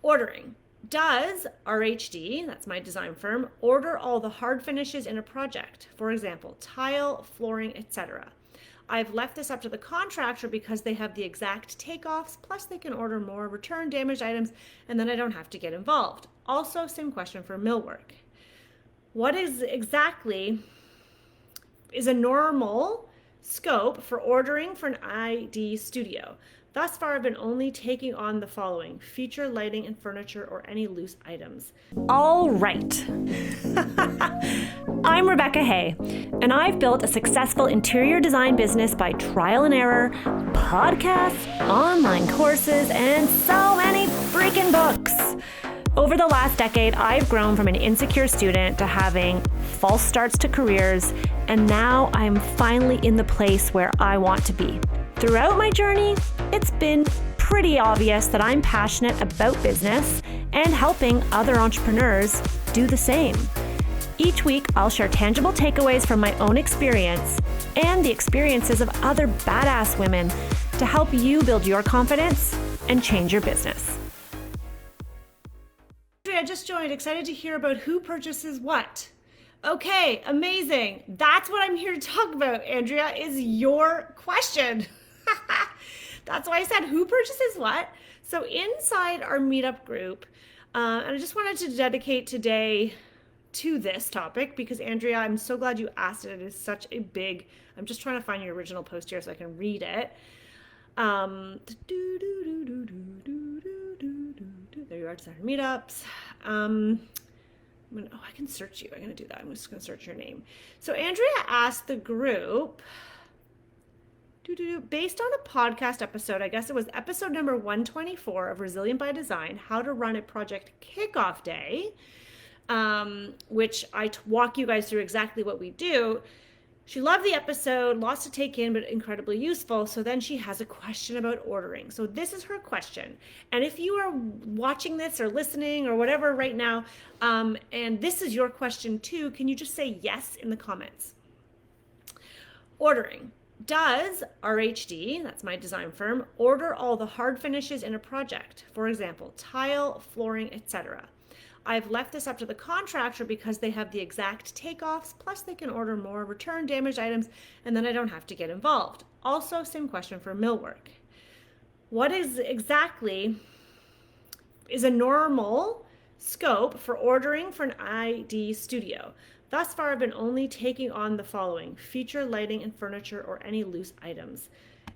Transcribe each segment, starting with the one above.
Ordering. Does RHD, that's my design firm, order all the hard finishes in a project? For example, tile, flooring, etc. I've left this up to the contractor because they have the exact takeoffs, plus they can order more return damaged items, and then I don't have to get involved. Also, same question for millwork. What is exactly is a normal scope for ordering for an ID studio? Thus far, I've been only taking on the following: feature, lighting, and furniture, or any loose items. All right. I'm Rebecca Hay, and I've built a successful interior design business by trial and error, podcasts, online courses, and so many freaking books. Over the last decade, I've grown from an insecure student to having false starts to careers, and now I'm finally in the place where I want to be. Throughout my journey, it's been pretty obvious that I'm passionate about business and helping other entrepreneurs do the same. Each week, I'll share tangible takeaways from my own experience and the experiences of other badass women to help you build your confidence and change your business. I just joined, excited to hear about who purchases what. Okay, amazing. That's what I'm here to talk about, Andrea, is your question. That's why I said who purchases what. So inside our meetup group, and I just wanted to dedicate today to this topic because, Andrea, I'm so glad you asked it. It is such a big, I'm just trying to find your original post here so I can read it. There you are, designer meetups. I can search you. I'm going to do that. I'm just going to search your name. So Andrea asked the group, based on a podcast episode, I guess it was episode number 124 of Resilient by Design, how to run a project kickoff day, which I walk you guys through exactly what we do. She loved the episode, lots to take in, but incredibly useful. So then she has a question about ordering. So this is her question. And if you are watching this or listening or whatever right now, and this is your question too, can you just say yes in the comments? Ordering. Does RHD, that's my design firm, order all the hard finishes in a project? For example, tile, flooring, etc. I've left this up to the contractor because they have the exact takeoffs, plus they can order more return damaged items, and then I don't have to get involved. Also, same question for millwork. What is exactly is a normal scope for ordering for an ID studio? Thus far, I've been only taking on the following: feature, lighting, and furniture, or any loose items.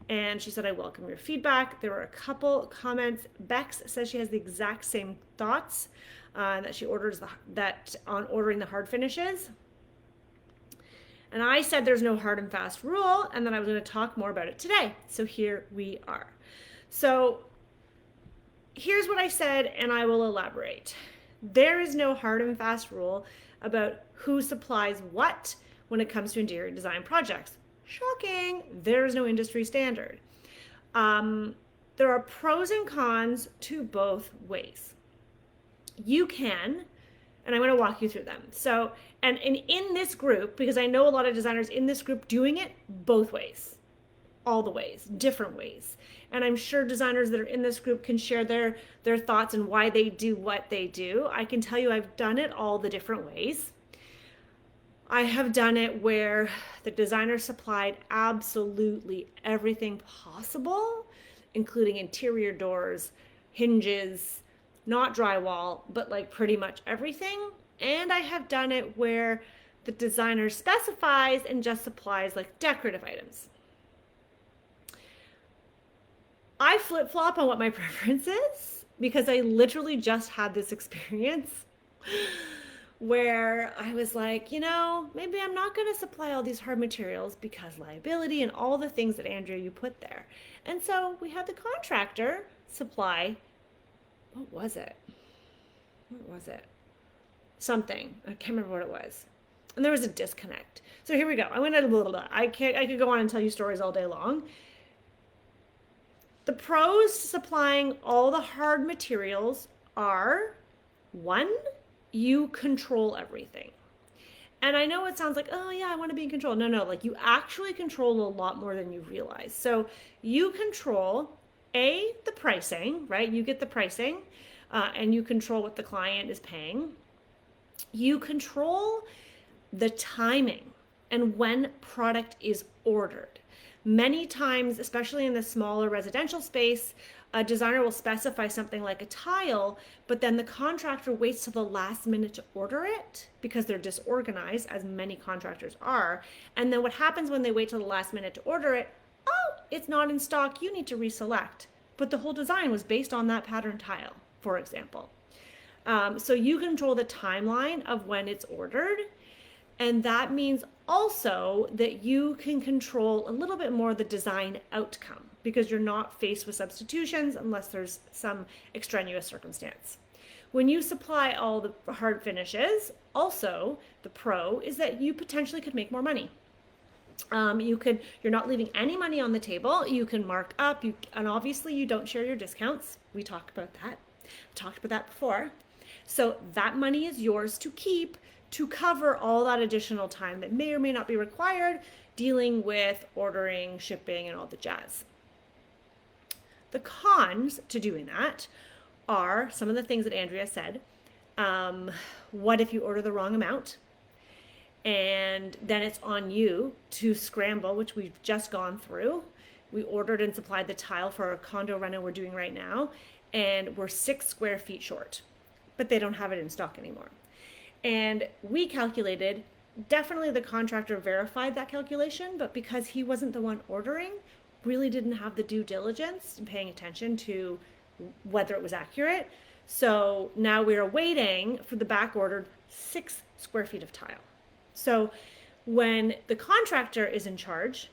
And she said, I welcome your feedback. There were a couple comments. Bex says she has the exact same thoughts, that she orders on ordering the hard finishes. And I said there's no hard and fast rule, and then I was going to talk more about it today. So here we are. So here's what I said, and I will elaborate. There is no hard and fast rule about who supplies what when it comes to interior design projects. Shocking, there is no industry standard. There are pros and cons to both ways. You can, and I'm going to walk you through them. So, and in this group, because I know a lot of designers in this group doing it both ways, all the ways, different ways. And I'm sure designers that are in this group can share their thoughts and why they do what they do. I can tell you I've done it all the different ways. I have done it where the designer supplied absolutely everything possible, including interior doors, hinges, not drywall, but like pretty much everything. And I have done it where the designer specifies and just supplies like decorative items. I flip-flop on what my preference is because I literally just had this experience where I was like, maybe I'm not going to supply all these hard materials because liability and all the things that, Andrea, you put there. And so we had the contractor supply, what was it? Something. I can't remember what it was. And there was a disconnect. So here we go. I went at a little bit. I could go on and tell you stories all day long. The pros to supplying all the hard materials are, one, you control everything. And I know it sounds like, oh yeah, I want to be in control. No, like you actually control a lot more than you realize. So you control the pricing, right? You get the pricing. and you control what the client is paying, you control the timing and when product is ordered. Many times, especially in the smaller residential space, a designer will specify something like a tile, but then the contractor waits till the last minute to order it because they're disorganized, as many contractors are. And then what happens when they wait till the last minute to order it? Oh, it's not in stock, you need to reselect. But the whole design was based on that pattern tile, for example. So you control the timeline of when it's ordered. And that means also that you can control a little bit more the design outcome because you're not faced with substitutions unless there's some extraneous circumstance. When you supply all the hard finishes, also the pro is that you potentially could make more money. You're not leaving any money on the table. You can mark up, and obviously you don't share your discounts. We talked about that before. So that money is yours to keep to cover all that additional time that may or may not be required dealing with ordering, shipping, and all the jazz. The cons to doing that are some of the things that Andrea said. What if you order the wrong amount? And then it's on you to scramble, which we've just gone through. We ordered and supplied the tile for a condo reno we're doing right now, and we're 6 square feet short, but they don't have it in stock anymore. And we calculated, definitely the contractor verified that calculation, but because he wasn't the one ordering, really didn't have the due diligence and paying attention to whether it was accurate. So now we're waiting for the back ordered 6 square feet of tile. So when the contractor is in charge,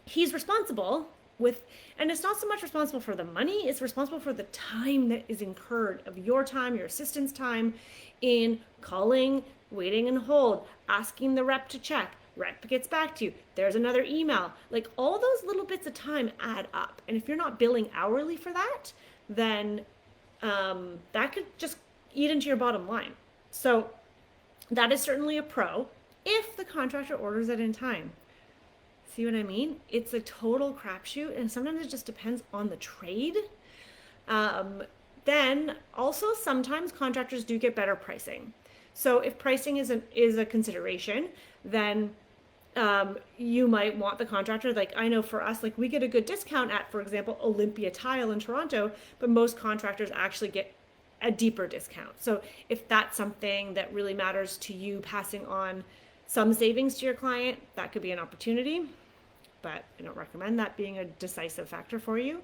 he's responsible with, and it's not so much responsible for the money, it's responsible for the time that is incurred of your time, your assistant's time in calling, waiting and hold, asking the rep to check, rep gets back to you, there's another email. Like all those little bits of time add up. And if you're not billing hourly for that, then that could just eat into your bottom line. So that is certainly a pro if the contractor orders it in time. See what I mean? It's a total crapshoot, and sometimes it just depends on the trade. Then also sometimes contractors do get better pricing. So if pricing is a consideration, then you might want the contractor, like I know for us, like we get a good discount at, for example, Olympia Tile in Toronto, but most contractors actually get a deeper discount. So if that's something that really matters to you, passing on some savings to your client, that could be an opportunity, but I don't recommend that being a decisive factor for you.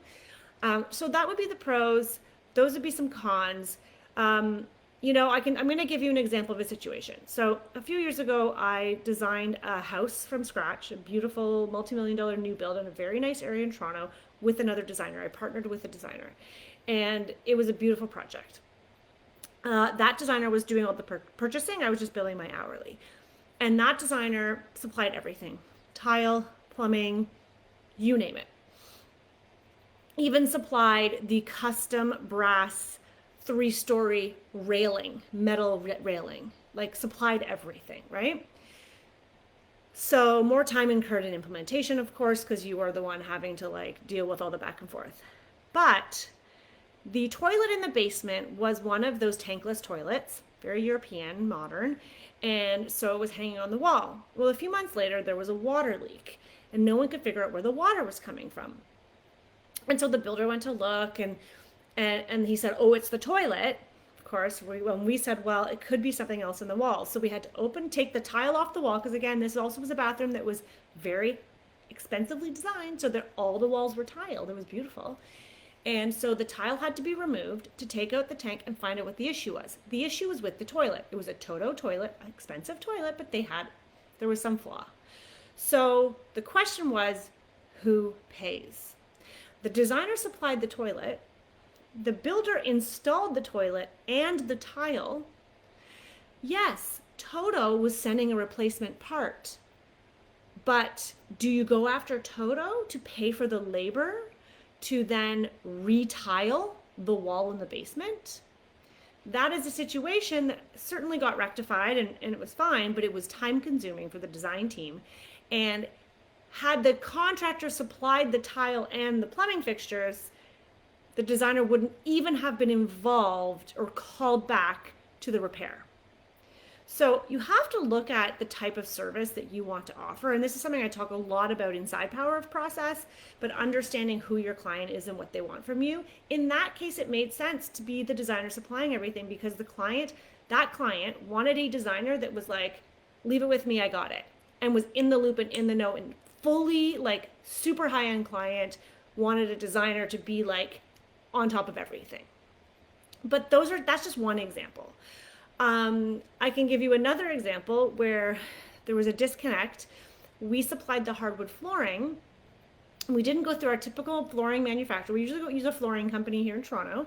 So that would be the pros. Those would be some cons. I'm going to give you an example of a situation. So a few years ago, I designed a house from scratch, a beautiful multi-million-dollar new build in a very nice area in Toronto with another designer. I partnered with a designer, and it was a beautiful project. That designer was doing all the purchasing. I was just billing my hourly. And that designer supplied everything: tile, plumbing, you name it. Even supplied the custom brass 3-story railing, metal railing, like supplied everything, right? So more time incurred in implementation, of course, because you are the one having to like deal with all the back and forth. But the toilet in the basement was one of those tankless toilets, very European, modern, and so it was hanging on the wall. Well, a few months later, there was a water leak, and no one could figure out where the water was coming from. And so the builder went to look, and he said, oh, it's the toilet. Of course, when we said, well, it could be something else in the wall. So we had to take the tile off the wall, because again, this also was a bathroom that was very expensively designed so that all the walls were tiled. It was beautiful. And so the tile had to be removed to take out the tank and find out what the issue was. The issue was with the toilet. It was a Toto toilet, an expensive toilet, but there was some flaw. So the question was, who pays? The designer supplied the toilet. The builder installed the toilet and the tile. Yes, Toto was sending a replacement part. But do you go after Toto to pay for the labor to then retile the wall in the basement? That is a situation that certainly got rectified and it was fine, but it was time consuming for the design team. And had the contractor supplied the tile and the plumbing fixtures, the designer wouldn't even have been involved or called back to the repair. So you have to look at the type of service that you want to offer. And this is something I talk a lot about inside Power of Process, but understanding who your client is and what they want from you. In that case, it made sense to be the designer supplying everything because that client wanted a designer that was like, leave it with me, I got it. And was in the loop and in the know and fully like super high-end client wanted a designer to be like on top of everything. But that's just one example. I can give you another example where there was a disconnect. We supplied the hardwood flooring. We didn't go through our typical flooring manufacturer. We usually use a flooring company here in Toronto,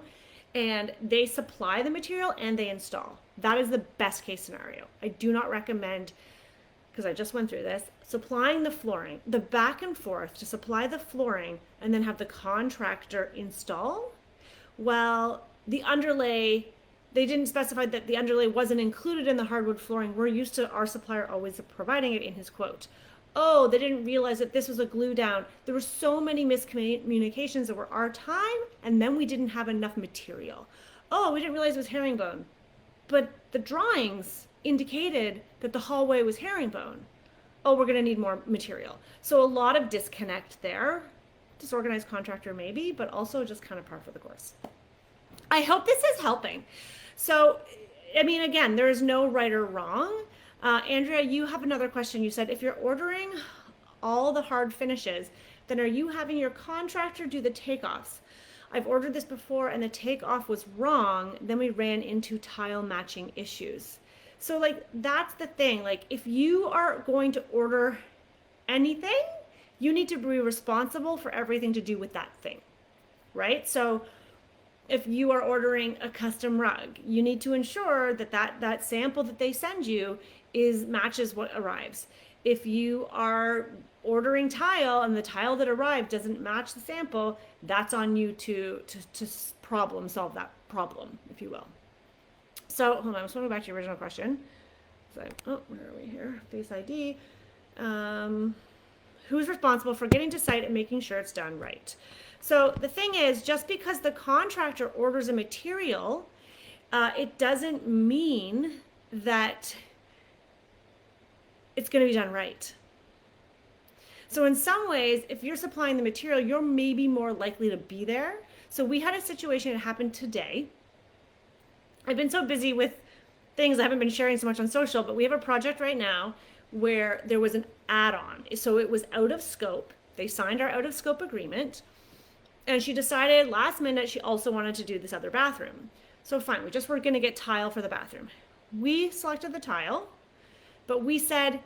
and they supply the material and they install. That is the best case scenario. I do not recommend, because I just went through this, supplying the flooring, the back and forth to supply the flooring and then have the contractor install. Well, the underlay, they didn't specify that the underlay wasn't included in the hardwood flooring. We're used to our supplier always providing it in his quote. Oh, they didn't realize that this was a glue down. There were so many miscommunications that were our time, and then we didn't have enough material. Oh, we didn't realize it was herringbone. But the drawings indicated that the hallway was herringbone. Oh, we're gonna need more material. So a lot of disconnect there. Disorganized contractor maybe, but also just kind of par for the course. I hope this is helping. So, I mean, again, there is no right or wrong. Andrea, you have another question. You said, if you're ordering all the hard finishes, then are you having your contractor do the takeoffs? I've ordered this before and the takeoff was wrong. Then we ran into tile matching issues. So like, that's the thing. Like if you are going to order anything, you need to be responsible for everything to do with that thing, right? So if you are ordering a custom rug, you need to ensure that that sample that they send you matches what arrives. If you are ordering tile and the tile that arrived doesn't match the sample, that's on you to problem solve that problem, if you will. So hold on, I'm just going to go back to your original question. So, where are we here? Face ID. Who's responsible for getting to site and making sure it's done right? So the thing is, just because the contractor orders a material, it doesn't mean that it's going to be done right. So in some ways, if you're supplying the material, you're maybe more likely to be there. So we had a situation that happened today. I've been so busy with things, I haven't been sharing so much on social, but we have a project right now where there was an add-on. So it was out of scope. They signed our out of scope agreement. And she decided last minute she also wanted to do this other bathroom. So fine, we just were going to get tile for the bathroom. We selected the tile, but we said,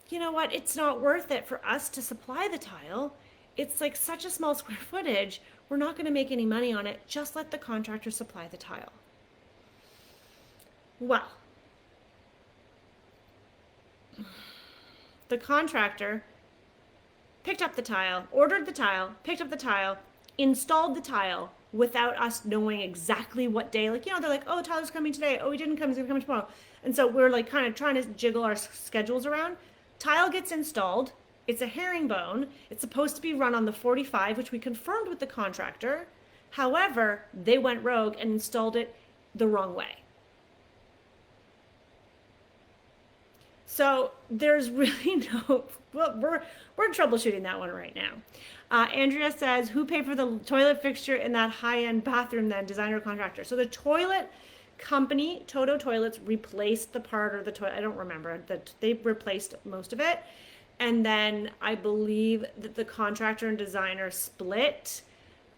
you know what, it's not worth it for us to supply the tile. It's like such a small square footage, we're not going to make any money on it. Just let the contractor supply the tile. Well, the contractor picked up the tile, ordered the tile, picked up the tile, installed the tile without us knowing exactly what day. Like, you know, they're like, oh, Tyler's coming today. Oh, he didn't come, he's gonna come tomorrow. And so we're like kind of trying to jiggle our schedules around. Tile gets installed. It's a herringbone. It's supposed to be run on the 45, which we confirmed with the contractor. However, they went rogue and installed it the wrong way. So there's really no, well, we're troubleshooting that one right now. Andrea says, who paid for the toilet fixture in that high-end bathroom then, designer or contractor? So the toilet company, Toto Toilets, replaced the part of the toilet. I don't remember that they replaced most of it. And then I believe that the contractor and designer split.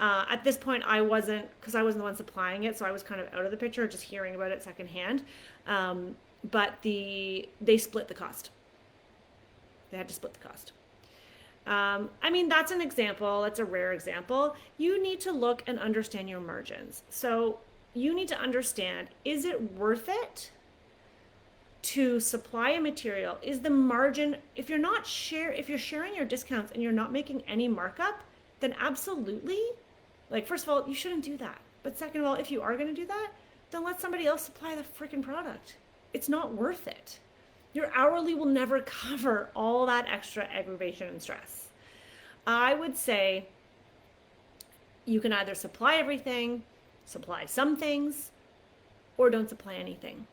At this point, I wasn't, because I wasn't the one supplying it, so I was kind of out of the picture, just hearing about it secondhand. But they split the cost. They had to split the cost. I mean, that's an example. It's a rare example. You need to look and understand your margins. So you need to understand, is it worth it to supply a material? Is the margin, if you're sharing your discounts and you're not making any markup, then absolutely, like, first of all, you shouldn't do that. But second of all, if you are going to do that, then let somebody else supply the freaking product. It's not worth it. Your hourly will never cover all that extra aggravation and stress. I would say You can either supply everything, supply some things, or don't supply anything.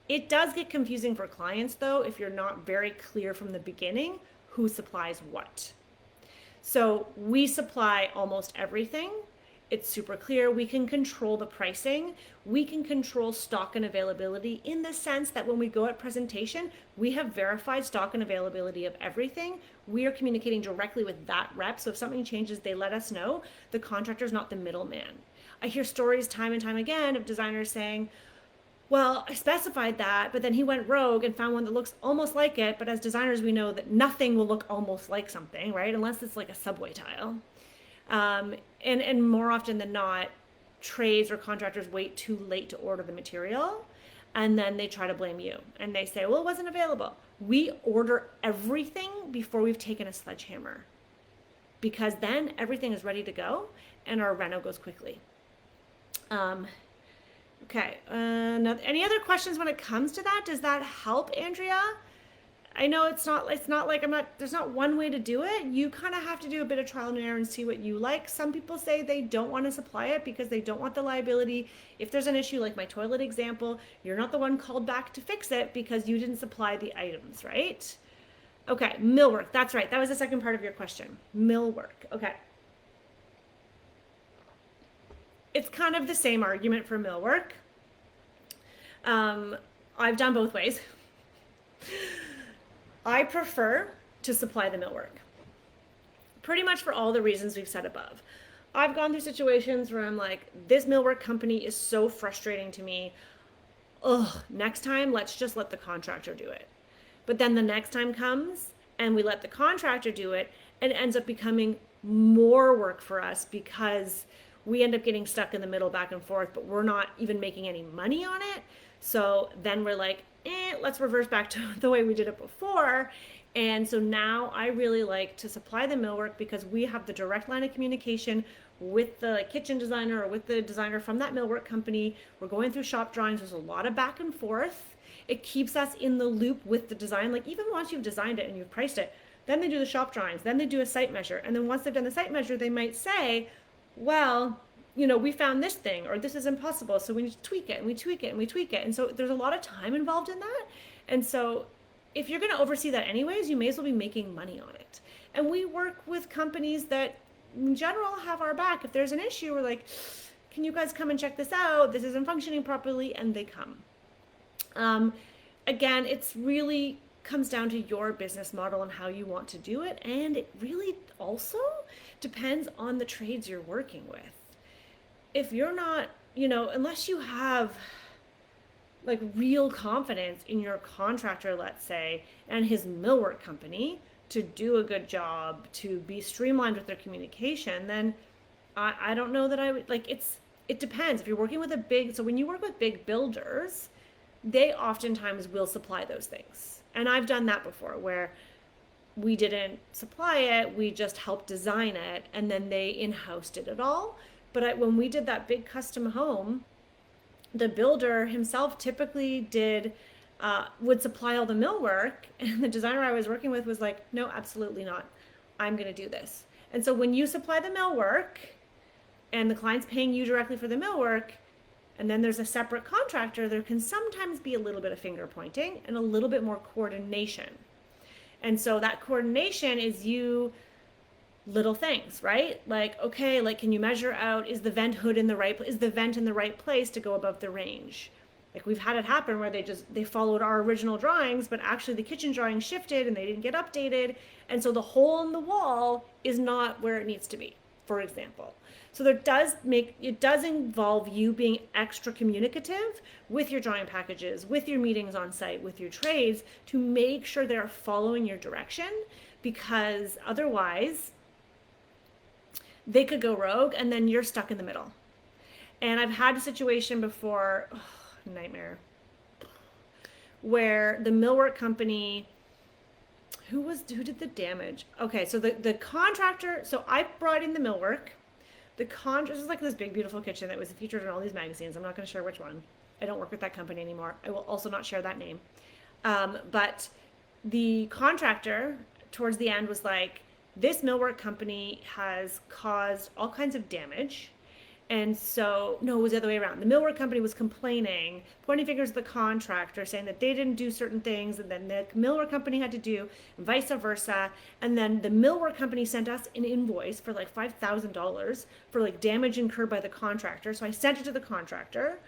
It does get confusing for clients though if you're not very clear from the beginning who supplies what. So we supply almost everything. It's super clear. We can control the pricing. We can control stock and availability in the sense that when we go at presentation, we have verified stock and availability of everything. We are communicating directly with that rep. So if something changes, they let us know. The contractor's not the middleman. I hear stories time and time again of designers saying, well, I specified that, but then he went rogue and found one that looks almost like it. But as designers, we know that nothing will look almost like something, right? Unless it's like a subway tile. And more often than not, trades or contractors wait too late to order the material, and then they try to blame you. And they say, well, it wasn't available. We order everything before we've taken a sledgehammer, because then everything is ready to go and our reno goes quickly. Okay. Any other questions when it comes to that? Does that help, Andrea? I know it's not like there's not one way to do it. You kind of have to do a bit of trial and error and see what you like. Some people say they don't want to supply it because they don't want the liability. If there's an issue like my toilet example, you're not the one called back to fix it because you didn't supply the items, right? Okay, millwork. That's right. That was the second part of your question. Millwork. Okay. It's kind of the same argument for millwork. I've done both ways. I prefer to supply the millwork, pretty much for all the reasons we've said above. I've gone through situations where I'm like, this millwork company is so frustrating to me. Ugh, next time, let's just let the contractor do it. But then the next time comes and we let the contractor do it, and it ends up becoming more work for us because we end up getting stuck in the middle back and forth, but we're not even making any money on it. So then we're like, let's reverse back to the way we did it before. And so now I really like to supply the millwork because we have the direct line of communication with the kitchen designer or with the designer from that millwork company. We're going through shop drawings. There's a lot of back and forth. It keeps us in the loop with the design. Like even once you've designed it and you've priced it, then they do the shop drawings, then they do a site measure. And then once they've done the site measure, they might say, well, you know, we found this thing, or this is impossible, so we need to tweak it, and we tweak it, and we tweak it. And so there's a lot of time involved in that. And so if you're going to oversee that anyways, you may as well be making money on it. And we work with companies that in general have our back. If there's an issue, we're like, can you guys come and check this out? This isn't functioning properly, and they come. Again, it's really comes down to your business model and how you want to do it. And it really also depends on the trades you're working with. If you're not, you know, unless you have like real confidence in your contractor, let's say, and his millwork company to do a good job, to be streamlined with their communication, then I don't know that I would like it depends. If you're working with so when you work with big builders, they oftentimes will supply those things. And I've done that before where we didn't supply it, we just helped design it, and then they in-housed it all. But when we did that big custom home, the builder himself typically would supply all the millwork, and the designer I was working with was like, no, absolutely not. I'm going to do this. And so when you supply the millwork and the client's paying you directly for the millwork, and then there's a separate contractor, there can sometimes be a little bit of finger pointing and a little bit more coordination. And so that coordination is little things, right? Like, okay, like, can you measure out, is the vent hood in the right place? Is the vent in the right place to go above the range? Like we've had it happen where they followed our original drawings, but actually the kitchen drawing shifted and they didn't get updated. And so the hole in the wall is not where it needs to be, for example. So it does involve you being extra communicative with your drawing packages, with your meetings on site, with your trades to make sure they're following your direction, because otherwise they could go rogue and then you're stuck in the middle. And I've had a situation before, nightmare, where the millwork company, who did the damage? Okay, so the contractor, so I brought in the millwork. This is like this big, beautiful kitchen that was featured in all these magazines. I'm not going to share which one. I don't work with that company anymore. I will also not share that name. But the contractor towards the end was like, this millwork company has caused all kinds of damage. And so, no, it was the other way around. The millwork company was complaining, pointing fingers at the contractor, saying that they didn't do certain things, and then the millwork company had to do, and vice versa. And then the millwork company sent us an invoice for like $5,000 for like damage incurred by the contractor. So I sent it to the contractor,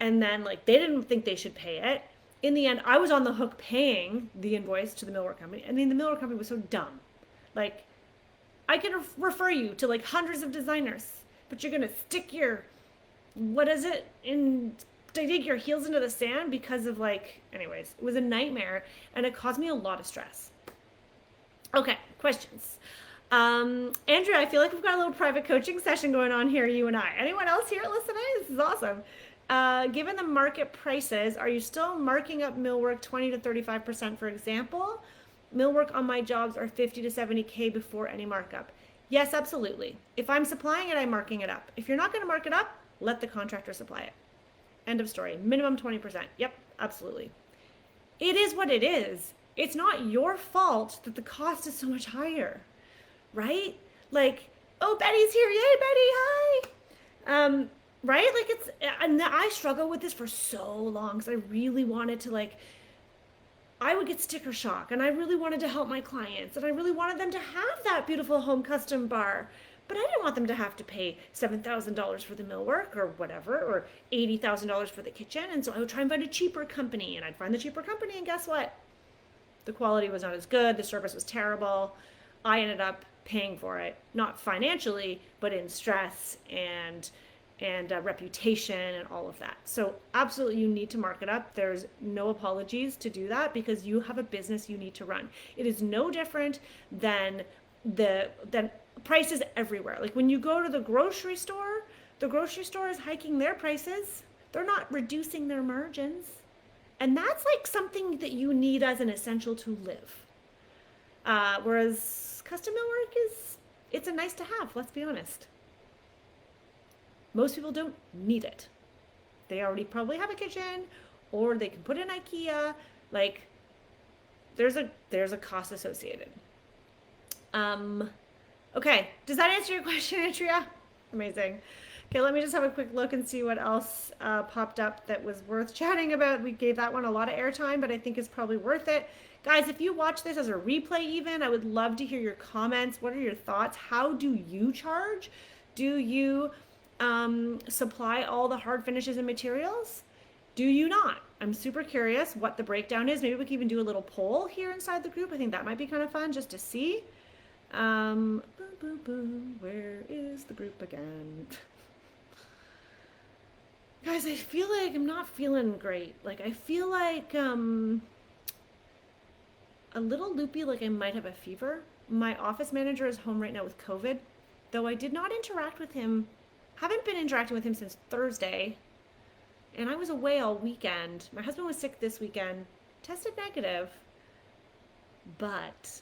and then like they didn't think they should pay it. In the end, I was on the hook paying the invoice to the millwork company. I mean, the millwork company was so dumb. Like, I could refer you to like hundreds of designers, but you're gonna stick your, what is it, dig your heels into the sand because of like, anyways, it was a nightmare and it caused me a lot of stress. Okay, questions. Andrea, I feel like we've got a little private coaching session going on here, you and I. Anyone else here listening? This is awesome. Given the market prices, are you still marking up millwork 20 to 35%, for example? Millwork on my jobs are 50 to 70K before any markup. Yes, absolutely. If I'm supplying it, I'm marking it up. If you're not going to mark it up, let the contractor supply it. End of story. Minimum 20%. Yep, absolutely. It is what it is. It's not your fault that the cost is so much higher, right? Like, oh, Betty's here. Yay, Betty. Hi. Right? Like it's, and I struggled with this for so long because I really wanted to like, I would get sticker shock and I really wanted to help my clients and I really wanted them to have that beautiful home custom bar, but I didn't want them to have to pay $7,000 for the millwork or whatever, or $80,000 for the kitchen. And so I would try and find a cheaper company, and I'd find the cheaper company, and guess what? The quality was not as good. The service was terrible. I ended up paying for it, not financially, but in stress and reputation and all of that. So absolutely, you need to mark it up. There's no apologies to do that because you have a business you need to run. It is no different than prices everywhere. Like when you go to the grocery store is hiking their prices. They're not reducing their margins. And that's like something that you need as an essential to live. Whereas custom millwork it's a nice to have, let's be honest. Most people don't need it. They already probably have a kitchen, or they can put in IKEA. Like, there's a cost associated. Okay, does that answer your question, Andrea? Amazing. Okay, let me just have a quick look and see what else popped up that was worth chatting about. We gave that one a lot of airtime, but I think it's probably worth it. Guys, if you watch this as a replay even, I would love to hear your comments. What are your thoughts? How do you charge? Do you supply all the hard finishes and materials? Do you not? I'm super curious what the breakdown is. Maybe we can even do a little poll here inside the group. I think that might be kind of fun just to see. Boom, boom, boom. Where is the group again? Guys, I feel like I'm not feeling great. Like I feel like a little loopy, like I might have a fever. My office manager is home right now with COVID, though I did not interact with him. Haven't been interacting with him since Thursday, and I was away all weekend. My husband was sick this weekend, tested negative, but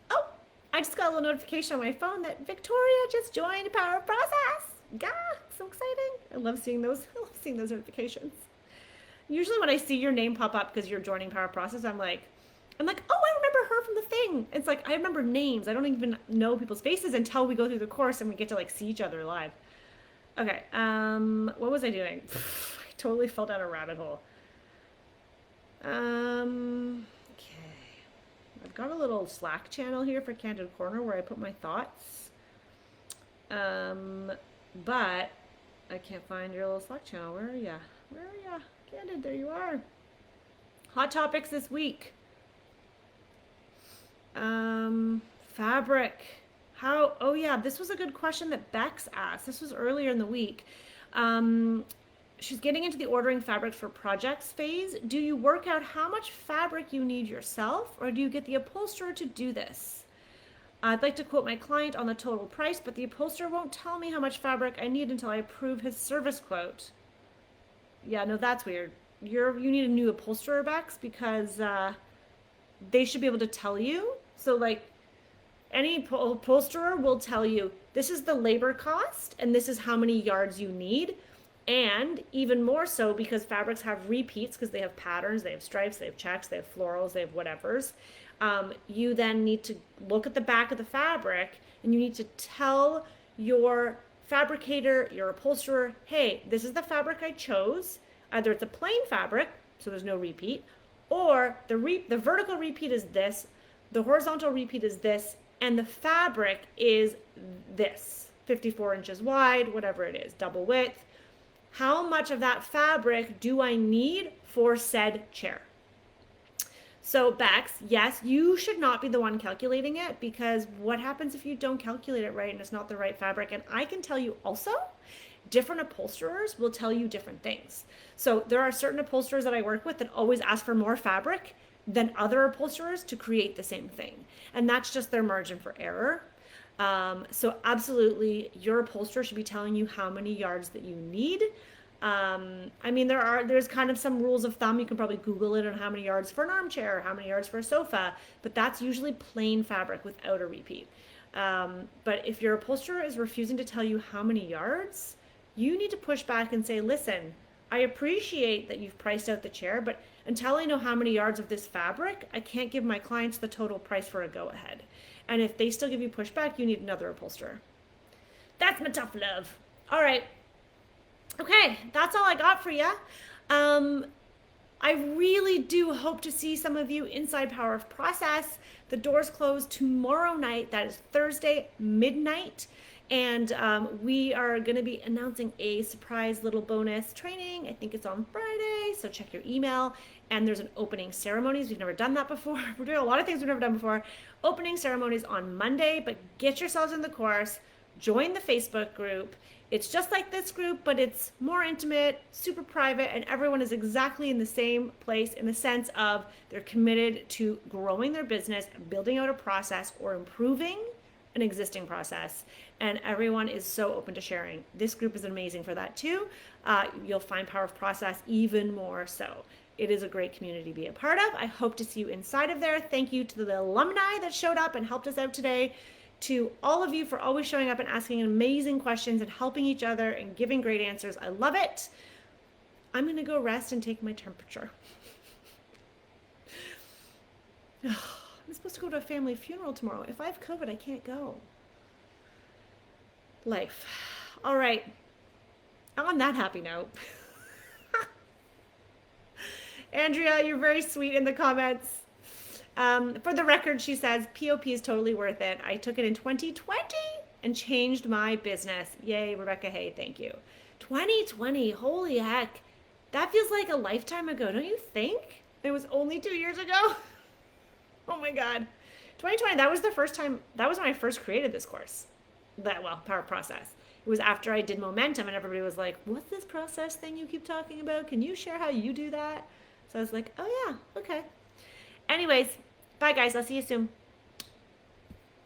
oh, I just got a little notification on my phone that Victoria just joined Power Process. God, so exciting. I love seeing those. I love seeing those notifications. Usually when I see your name pop up because you're joining Power Process, I'm like, oh, I remember her from the thing. It's like, I remember names. I don't even know people's faces until we go through the course and we get to like see each other live. Okay. What was I doing? I totally fell down a rabbit hole. Okay. I've got a little Slack channel here for Candid Corner where I put my thoughts. But I can't find your little Slack channel. Where are ya? Where are ya? Candid, there you are. Hot topics this week. Fabric. Oh yeah, this was a good question that Bex asked. This was earlier in the week. She's getting into the ordering fabrics for projects phase. Do you work out how much fabric you need yourself, or do you get the upholsterer to do this? I'd like to quote my client on the total price, but the upholsterer won't tell me how much fabric I need until I approve his service quote. Yeah, no, that's weird. You need a new upholsterer, Bex, because they should be able to tell you. So like any upholsterer will tell you, this is the labor cost and this is how many yards you need. And even more so because fabrics have repeats because they have patterns, they have stripes, they have checks, they have florals, they have whatevers. You then need to look at the back of the fabric, and you need to tell your fabricator, your upholsterer, hey, this is the fabric I chose. Either it's a plain fabric, so there's no repeat, or the vertical repeat is this, the horizontal repeat is this, and the fabric is this, 54 inches wide, whatever it is, double width. How much of that fabric do I need for said chair? So Bex, yes, you should not be the one calculating it, because what happens if you don't calculate it right and it's not the right fabric? And I can tell you also, different upholsterers will tell you different things. So there are certain upholsterers that I work with that always ask for more fabric than other upholsterers to create the same thing. And that's just their margin for error. So absolutely, your upholsterer should be telling you how many yards that you need. I mean, there's kind of some rules of thumb. You can probably Google it on how many yards for an armchair, or how many yards for a sofa, but that's usually plain fabric without a repeat. But if your upholsterer is refusing to tell you how many yards, you need to push back and say, listen, I appreciate that you've priced out the chair, but until I know how many yards of this fabric, I can't give my clients the total price for a go-ahead. And if they still give you pushback, you need another upholsterer. That's my tough love. All right. Okay, that's all I got for you. I really do hope to see some of you inside Power of Process. The doors close tomorrow night. That is Thursday, midnight. And we are going to be announcing a surprise little bonus training. I think it's on Friday, so check your email. And there's an opening ceremonies. We've never done that before. We're doing a lot of things we've never done before. Opening ceremonies on Monday, but get yourselves in the course. Join the Facebook group. It's just like this group, but it's more intimate, super private, and everyone is exactly in the same place in the sense of they're committed to growing their business, building out a process, or improving an existing process. And everyone is so open to sharing. This group is amazing for that too. You'll find Power of Process even more so. It is a great community to be a part of. I hope to see you inside of there. Thank you to the alumni that showed up and helped us out today. To all of you for always showing up and asking amazing questions and helping each other and giving great answers. I love it. I'm going to go rest and take my temperature. I'm supposed to go to a family funeral tomorrow. If I have COVID, I can't go. Life. All right. On that happy note. Andrea, you're very sweet in the comments. For the record, she says, POP is totally worth it. I took it in 2020 and changed my business. Yay, Rebecca Hay, thank you. 2020, holy heck. That feels like a lifetime ago, don't you think? It was only 2 years ago. Oh my God. 2020, that was the first time, that was when I first created this course. Power Process. It was after I did Momentum and everybody was like, what's this process thing you keep talking about? Can you share how you do that? So I was like, oh yeah, okay. Anyways, bye guys. I'll see you soon.